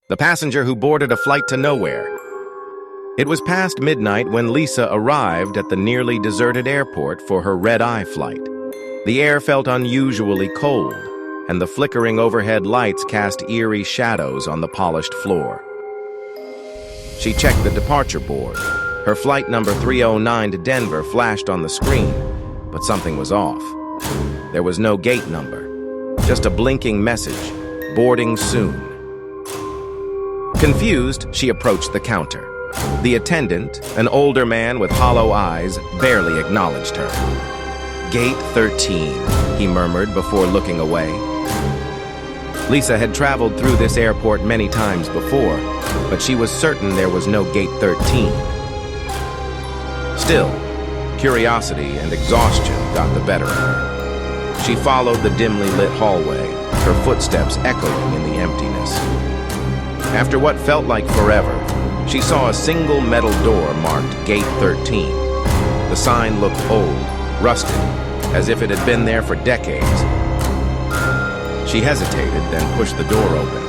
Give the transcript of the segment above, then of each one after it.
the passenger who boarded a flight to nowhere. It was past midnight when Lisa arrived at the nearly deserted airport for her red-eye flight. The air felt unusually cold, and the flickering overhead lights cast eerie shadows on the polished floor. She checked the departure board. Her flight number 309 to Denver flashed on the screen, but something was off. There was no gate number, just a blinking message, boarding soon. Confused, she approached the counter. The attendant, an older man with hollow eyes, barely acknowledged her. "Gate 13, he murmured before looking away. Lisa had traveled through this airport many times before, but she was certain there was no Gate 13. Still, curiosity and exhaustion got the better of her. She followed the dimly lit hallway, her footsteps echoing in the emptiness. After what felt like forever, she saw a single metal door marked Gate 13. The sign looked old, rusted, as if it had been there for decades. She hesitated, then pushed the door open.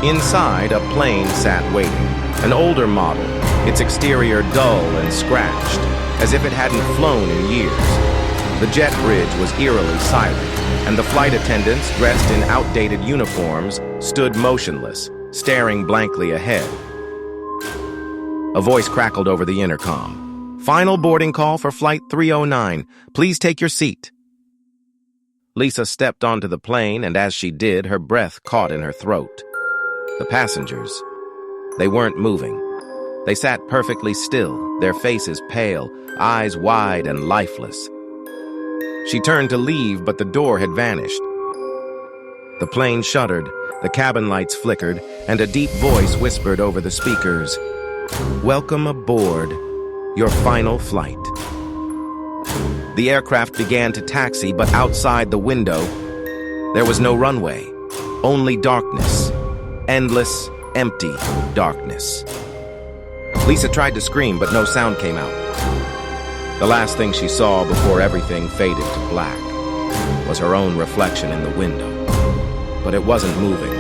Inside, a plane sat waiting, an older model, its exterior dull and scratched, as if it hadn't flown in years. The jet bridge was eerily silent, and the flight attendants, dressed in outdated uniforms, stood motionless, staring blankly ahead. A voice crackled over the intercom. "Final boarding call for Flight 309. Please take your seat." Lisa stepped onto the plane, and as she did, her breath caught in her throat. The passengers, they weren't moving. They sat perfectly still, their faces pale, eyes wide and lifeless. She turned to leave, but the door had vanished. The plane shuddered, the cabin lights flickered, and a deep voice whispered over the speakers, "Welcome aboard, your final flight." The aircraft began to taxi, but outside the window, there was no runway, only darkness, endless, empty darkness. Lisa tried to scream, but no sound came out. The last thing she saw before everything faded to black was her own reflection in the window, but it wasn't moving